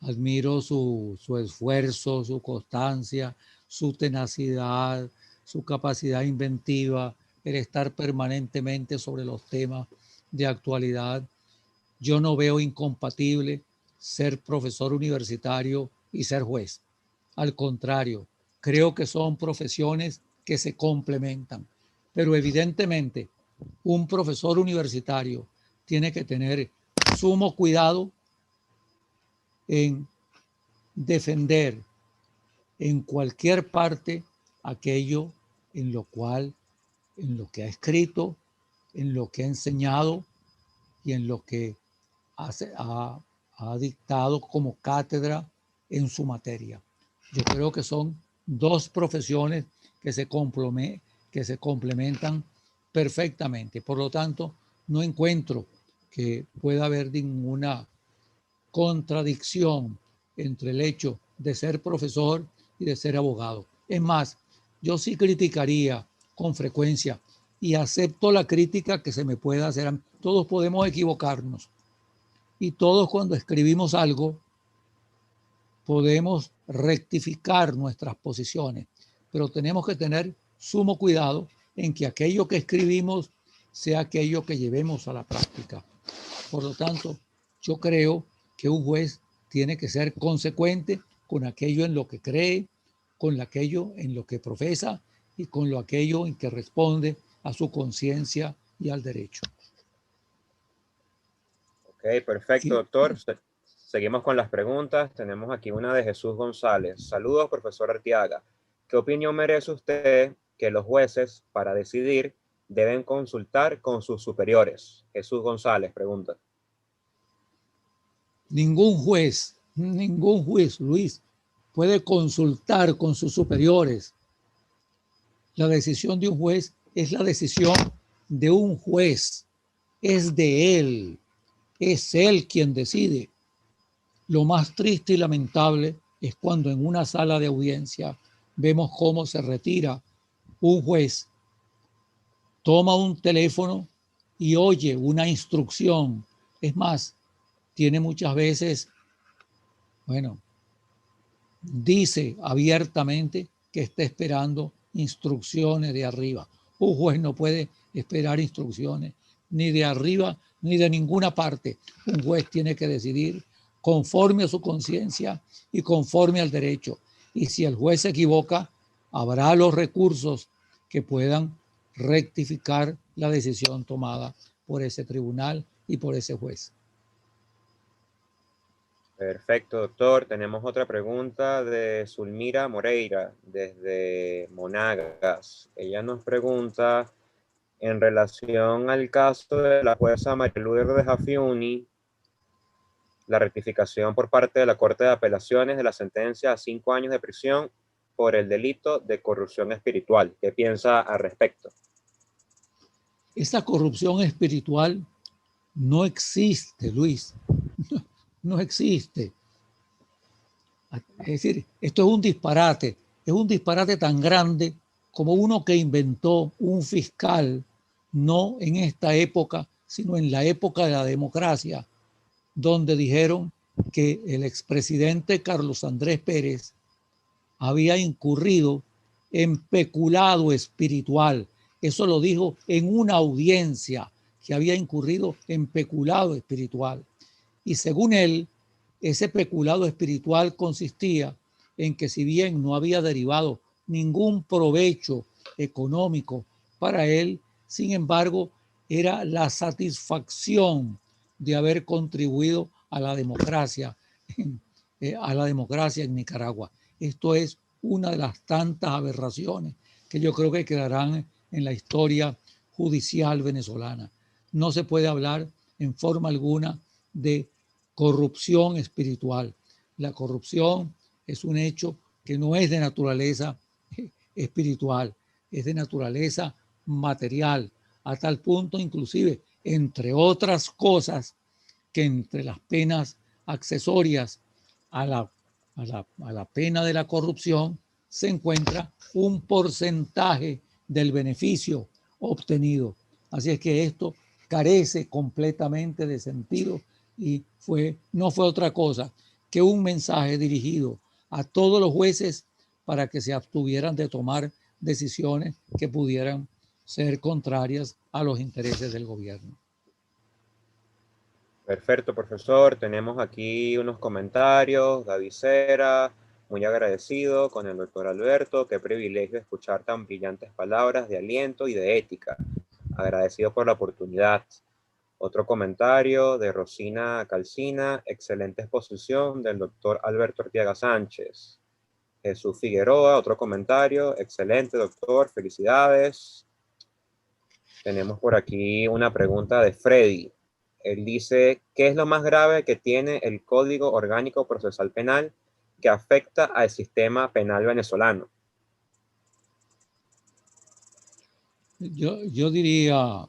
S2: Admiro su esfuerzo, su constancia, su tenacidad, su capacidad inventiva, el estar permanentemente sobre los temas de actualidad. Yo no veo incompatible ser profesor universitario y ser juez. Al contrario, creo que son profesiones que se complementan. Pero evidentemente, un profesor universitario tiene que tener sumo cuidado en defender en cualquier parte aquello en lo que ha escrito, en lo que ha enseñado y en lo que ha dictado como cátedra en su materia. Yo creo que son dos profesiones que se complementan perfectamente. Por lo tanto, no encuentro que pueda haber ninguna contradicción entre el hecho de ser profesor y de ser abogado. Es más, yo sí criticaría con frecuencia y acepto la crítica que se me pueda hacer. Todos podemos equivocarnos y todos cuando escribimos algo podemos rectificar nuestras posiciones, pero tenemos que tener sumo cuidado en que aquello que escribimos sea aquello que llevemos a la práctica. Por lo tanto, yo creo que un juez tiene que ser consecuente con aquello en lo que cree, con aquello en lo que profesa y con aquello en que responde a su conciencia y al derecho.
S1: Ok, perfecto,
S2: Sí.
S1: doctor. Seguimos con las preguntas. Tenemos aquí una de Jesús González. Saludos, profesor Arteaga. ¿Qué opinión merece usted que los jueces, para decidir, deben consultar con sus superiores? Jesús González pregunta.
S2: Ningún juez, Luis, puede consultar con sus superiores. La decisión de un juez es la decisión de un juez. es de él, es él quien decide. Lo más triste y lamentable es cuando en una sala de audiencia vemos cómo se retira un juez, toma un teléfono y oye una instrucción. Es más, tiene muchas veces, bueno, dice abiertamente que está esperando instrucciones de arriba. Un juez no puede esperar instrucciones ni de arriba ni de ninguna parte. Un juez tiene que decidir conforme a su conciencia y conforme al derecho. Y si el juez se equivoca, habrá los recursos que puedan rectificar la decisión tomada por ese tribunal y por ese juez.
S1: Perfecto, doctor. Tenemos otra pregunta de Zulmira Moreira, desde Monagas. Ella nos pregunta en relación al caso de la jueza María Lourdes Jaffiuni, la rectificación por parte de la Corte de Apelaciones de la sentencia a 5 años de prisión por el delito de corrupción espiritual. ¿Qué piensa al respecto?
S2: Esa corrupción espiritual no existe, Luis. No existe. Es decir, esto es un disparate tan grande como uno que inventó un fiscal, no en esta época, sino en la época de la democracia, donde dijeron que el expresidente Carlos Andrés Pérez había incurrido en peculado espiritual. Eso lo dijo en una audiencia, que había incurrido en peculado espiritual. Y según él, ese peculado espiritual consistía en que si bien no había derivado ningún provecho económico para él, sin embargo, era la satisfacción de haber contribuido a la democracia en Nicaragua. Esto es una de las tantas aberraciones que yo creo que quedarán en la historia judicial venezolana. No se puede hablar en forma alguna de corrupción espiritual. La corrupción es un hecho que no es de naturaleza espiritual, es de naturaleza material, a tal punto inclusive, entre otras cosas, que entre las penas accesorias a la pena de la corrupción se encuentra un porcentaje del beneficio obtenido. Así es que esto carece completamente de sentido y no fue otra cosa que un mensaje dirigido a todos los jueces para que se abstuvieran de tomar decisiones que pudieran ser contrarias a los intereses del gobierno.
S1: Perfecto, profesor. Tenemos aquí unos comentarios. David Cera, muy agradecido con el doctor Alberto. Qué privilegio escuchar tan brillantes palabras de aliento y de ética. Agradecido por la oportunidad. Otro comentario de Rosina Calcina. Excelente exposición del doctor Alberto Arteaga Sánchez. Jesús Figueroa, otro comentario. Excelente, doctor. Felicidades. Tenemos por aquí una pregunta de Freddy. Él dice, ¿qué es lo más grave que tiene el Código Orgánico Procesal Penal que afecta al sistema penal venezolano?
S2: Yo diría,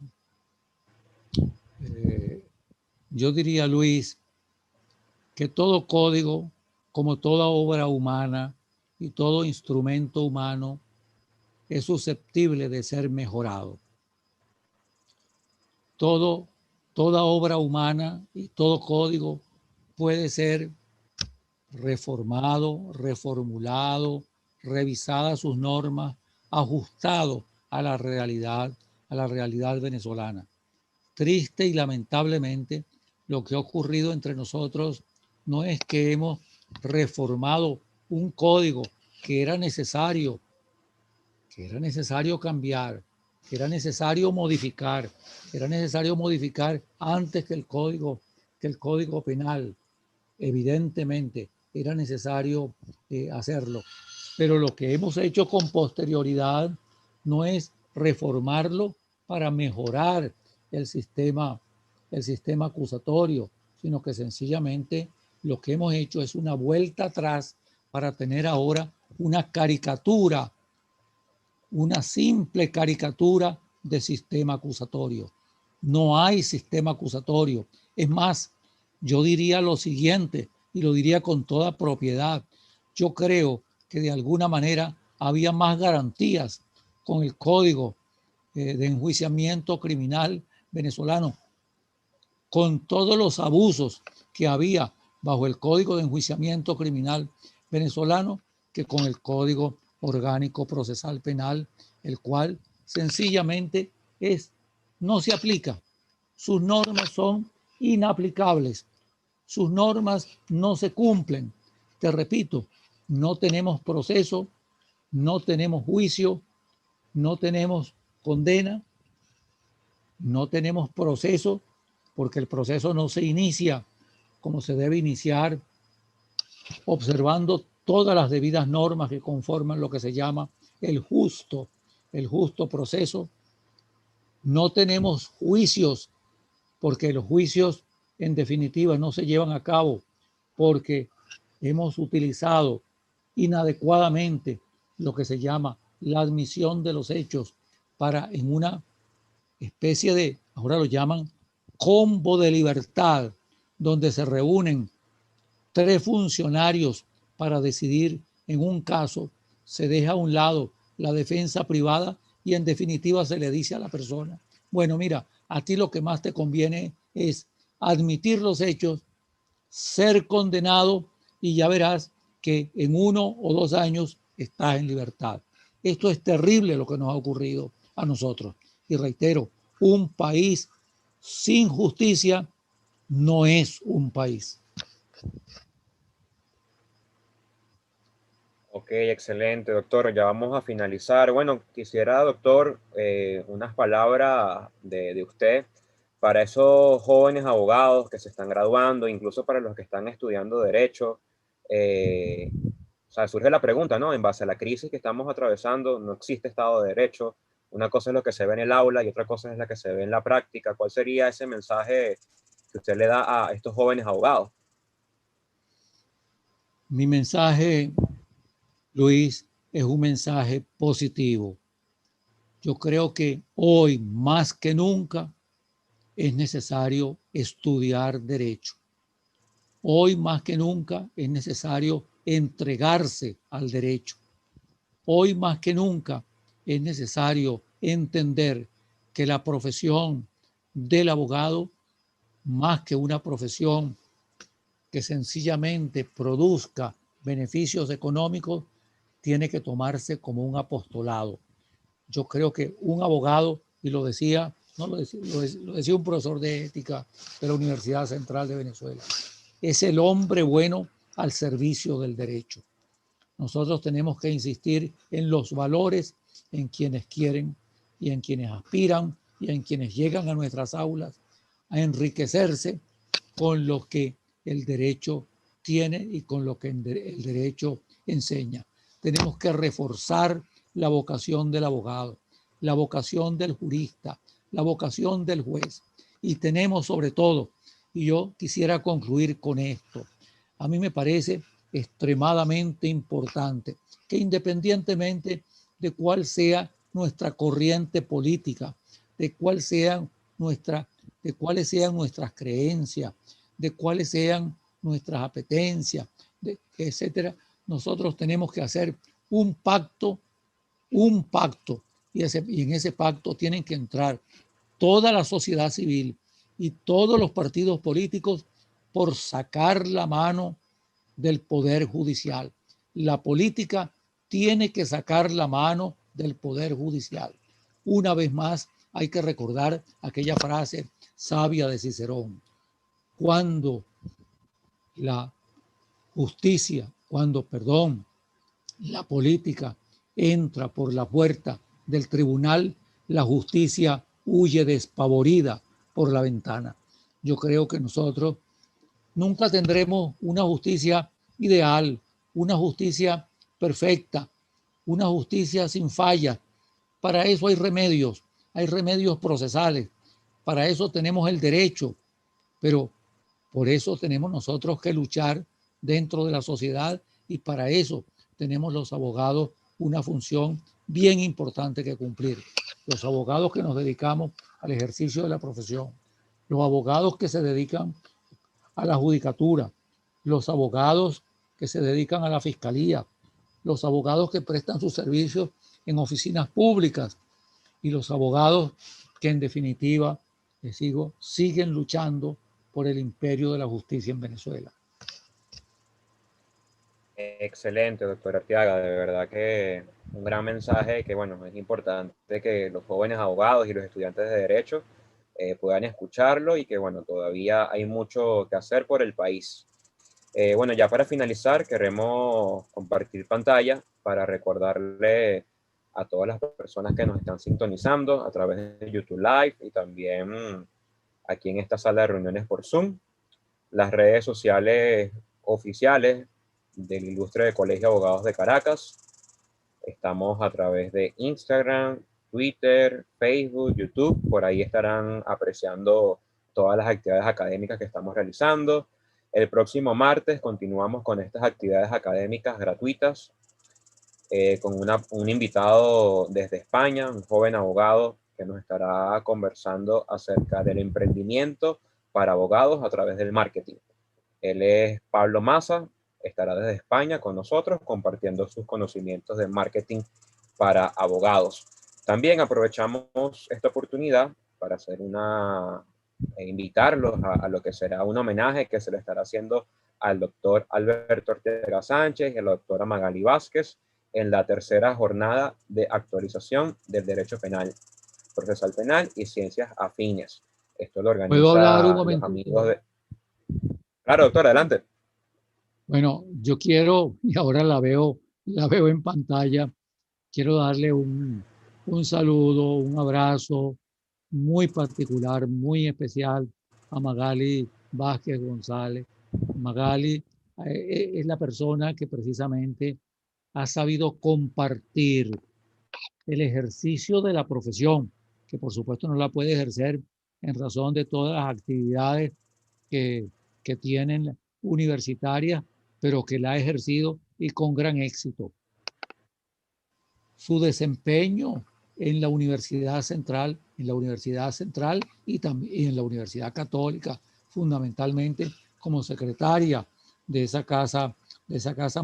S2: Luis, que todo código, como toda obra humana y todo instrumento humano, es susceptible de ser mejorado. Toda obra humana y todo código puede ser reformado, reformulado, revisadas sus normas, ajustado a la realidad venezolana. Triste y lamentablemente, lo que ha ocurrido entre nosotros no es que hemos reformado un código que era necesario cambiar, que era necesario modificar, antes que el código penal. Evidentemente era necesario hacerlo, pero lo que hemos hecho con posterioridad no es reformarlo para mejorar el sistema acusatorio, sino que sencillamente lo que hemos hecho es una vuelta atrás para tener ahora una simple caricatura de sistema acusatorio. no hay sistema acusatorio. Es más, yo diría lo siguiente, y lo diría con toda propiedad. Yo creo que de alguna manera había más garantías con el Código de Enjuiciamiento Criminal venezolano, con todos los abusos que había bajo el Código de Enjuiciamiento Criminal venezolano, que con el Código Orgánico Procesal Penal, el cual sencillamente no se aplica. Sus normas son inaplicables. Sus normas no se cumplen. Te repito, no tenemos proceso, no tenemos juicio, no tenemos condena, no tenemos proceso, porque el proceso no se inicia como se debe iniciar, observando todas las debidas normas que conforman lo que se llama el justo proceso. No tenemos juicios, porque los juicios en definitiva no se llevan a cabo porque hemos utilizado inadecuadamente lo que se llama la admisión de los hechos para en una especie de, ahora lo llaman combo de libertad, donde se reúnen 3 funcionarios para decidir en un caso, se deja a un lado la defensa privada y en definitiva se le dice a la persona, bueno, mira, a ti lo que más te conviene es admitir los hechos, ser condenado y ya verás que en 1 o 2 años estás en libertad. Esto es terrible lo que nos ha ocurrido a nosotros. Y reitero, un país sin justicia no es un país.
S1: Ok, excelente, doctor. Ya vamos a finalizar. Bueno, quisiera, doctor, unas palabras de usted para esos jóvenes abogados que se están graduando, incluso para los que están estudiando derecho. O sea, surge la pregunta, ¿no? En base a la crisis que estamos atravesando, no existe Estado de Derecho. Una cosa es lo que se ve en el aula y otra cosa es la que se ve en la práctica. ¿Cuál sería ese mensaje que usted le da a estos jóvenes abogados?
S2: Mi mensaje, Luis, es un mensaje positivo. Yo creo que hoy más que nunca es necesario estudiar derecho. Hoy más que nunca es necesario entregarse al derecho. Hoy más que nunca es necesario entender que la profesión del abogado, más que una profesión que sencillamente produzca beneficios económicos, tiene que tomarse como un apostolado. Yo creo que un abogado, y lo decía, no lo decía, lo decía un profesor de ética de la Universidad Central de Venezuela, es el hombre bueno al servicio del derecho. Nosotros tenemos que insistir en los valores, en quienes quieren y en quienes aspiran y en quienes llegan a nuestras aulas a enriquecerse con lo que el derecho tiene y con lo que el derecho enseña. Tenemos que reforzar la vocación del abogado, la vocación del jurista, la vocación del juez. Y tenemos sobre todo, y yo quisiera concluir con esto, a mí me parece extremadamente importante que independientemente de cuál sea nuestra corriente política, de cuáles sean nuestras creencias, de cuáles sean nuestras apetencias, etcétera, nosotros tenemos que hacer un pacto, y en ese pacto tienen que entrar toda la sociedad civil y todos los partidos políticos por sacar la mano del Poder Judicial. La política tiene que sacar la mano del Poder Judicial. Una vez más, hay que recordar aquella frase sabia de Cicerón. Cuando la justicia, la política entra por la puerta del tribunal, la justicia huye despavorida por la ventana. Yo creo que nosotros nunca tendremos una justicia ideal, una justicia perfecta, una justicia sin falla. Para eso hay remedios procesales, para eso tenemos el derecho, pero por eso tenemos nosotros que luchar dentro de la sociedad y para eso tenemos los abogados una función bien importante que cumplir. los abogados que nos dedicamos al ejercicio de la profesión, los abogados que se dedican a la judicatura, los abogados que se dedican a la fiscalía, los abogados que prestan sus servicios en oficinas públicas y los abogados que en definitiva, les digo, siguen luchando por el imperio de la justicia en Venezuela.
S1: Excelente, doctor Arteaga, de verdad que un gran mensaje que, bueno, es importante que los jóvenes abogados y los estudiantes de Derecho puedan escucharlo y que, bueno, todavía hay mucho que hacer por el país. Bueno, ya para finalizar, queremos compartir pantalla para recordarle a todas las personas que nos están sintonizando a través de YouTube Live y también aquí en esta sala de reuniones por Zoom, las redes sociales oficiales del Ilustre Colegio de Abogados de Caracas. Estamos a través de Instagram, Twitter, Facebook, YouTube. Por ahí estarán apreciando todas las actividades académicas que estamos realizando. El próximo martes continuamos con estas actividades académicas gratuitas con un invitado desde España, un joven abogado que nos estará conversando acerca del emprendimiento para abogados a través del marketing. Él es Pablo Maza, estará desde España con nosotros compartiendo sus conocimientos de marketing para abogados. También aprovechamos esta oportunidad para hacer invitarlos a lo que será un homenaje que se le estará haciendo al doctor Alberto Ortega Sánchez y a la doctora Magali Vázquez en la tercera jornada de actualización del Derecho Penal, Procesal Penal y Ciencias Afines. Esto lo
S2: ¿Puedo hablar un
S1: organiza los
S2: momento?
S1: amigos de... Claro, doctor, adelante.
S2: Bueno, yo quiero, y ahora la veo en pantalla, quiero darle un saludo, un abrazo muy particular, muy especial a Magali Vázquez González. Magali es la persona que precisamente ha sabido compartir el ejercicio de la profesión, que por supuesto no la puede ejercer en razón de todas las actividades que tienen universitarias, pero que la ha ejercido y con gran éxito. Su desempeño en la Universidad Central, y también en la Universidad Católica, fundamentalmente como secretaria de esa casa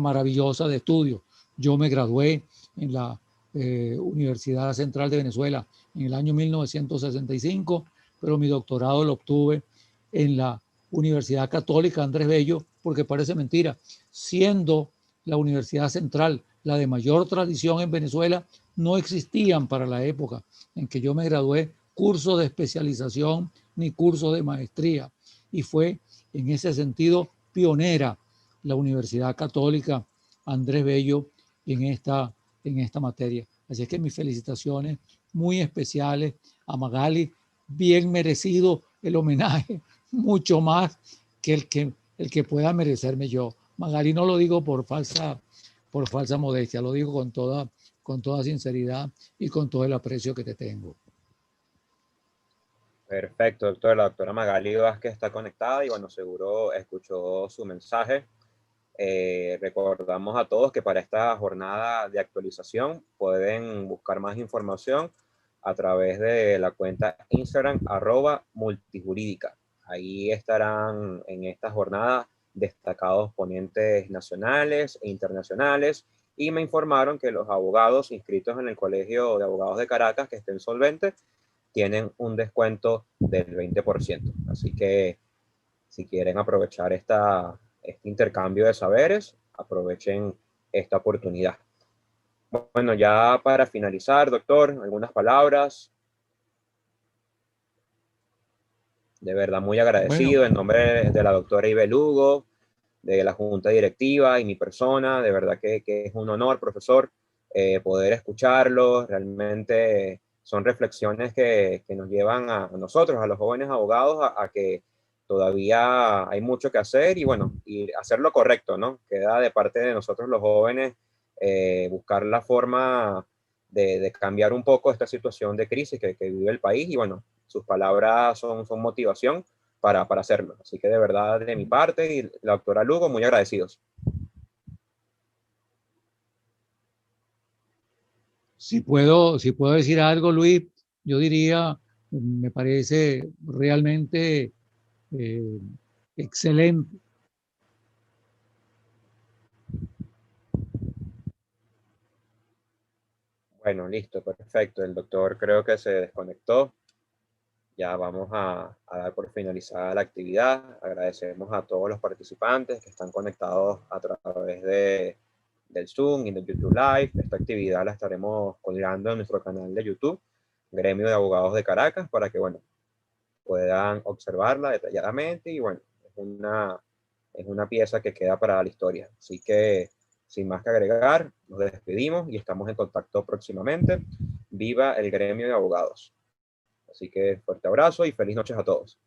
S2: maravillosa de estudios. Yo me gradué en la Universidad Central de Venezuela en el año 1965, pero mi doctorado lo obtuve en la Universidad Católica Andrés Bello, porque parece mentira, siendo la Universidad Central la de mayor tradición en Venezuela, no existían para la época en que yo me gradué cursos de especialización ni cursos de maestría. Y fue en ese sentido pionera la Universidad Católica Andrés Bello en esta materia. Así es que mis felicitaciones muy especiales a Magali, bien merecido el homenaje, mucho más que el que pueda merecerme yo. Magali, no lo digo por falsa modestia, lo digo con toda sinceridad y con todo el aprecio que te tengo.
S1: Perfecto, doctor. La doctora Magali Vázquez está conectada y bueno, seguro escuchó su mensaje. Recordamos a todos que para esta jornada de actualización pueden buscar más información a través de la cuenta Instagram @multijurídica. Ahí estarán en esta jornada destacados ponentes nacionales e internacionales y me informaron que los abogados inscritos en el Colegio de Abogados de Caracas que estén solventes tienen un descuento del 20%. Así que si quieren aprovechar este intercambio de saberes, aprovechen esta oportunidad. Bueno, ya para finalizar, doctor, algunas palabras. De verdad, muy agradecido
S2: Bueno,
S1: en nombre de la doctora Ibe Lugo, de la Junta Directiva y mi persona. De verdad que es un honor, profesor, poder escucharlo. Realmente son reflexiones que nos llevan a nosotros, a los jóvenes abogados, a que todavía hay mucho que hacer y bueno, y hacer lo correcto, ¿no? Queda de parte de nosotros los jóvenes buscar la forma de cambiar un poco esta situación de crisis que vive el país y bueno, sus palabras son motivación para hacerlo. Así que de verdad, de mi parte y la doctora Lugo, muy agradecidos.
S2: si puedo decir algo, Luis, yo diría, me parece realmente excelente.
S1: Bueno, listo, perfecto. El doctor creo que se desconectó. Ya vamos a dar por finalizada la actividad. Agradecemos a todos los participantes que están conectados a través del Zoom y del YouTube Live. Esta actividad la estaremos colgando en nuestro canal de YouTube, Gremio de Abogados de Caracas, para que, bueno, puedan observarla detalladamente y, bueno, es una pieza que queda para la historia. Así que, sin más que agregar, nos despedimos y estamos en contacto próximamente. Viva el Gremio de Abogados. Así que fuerte abrazo y feliz noches a todos.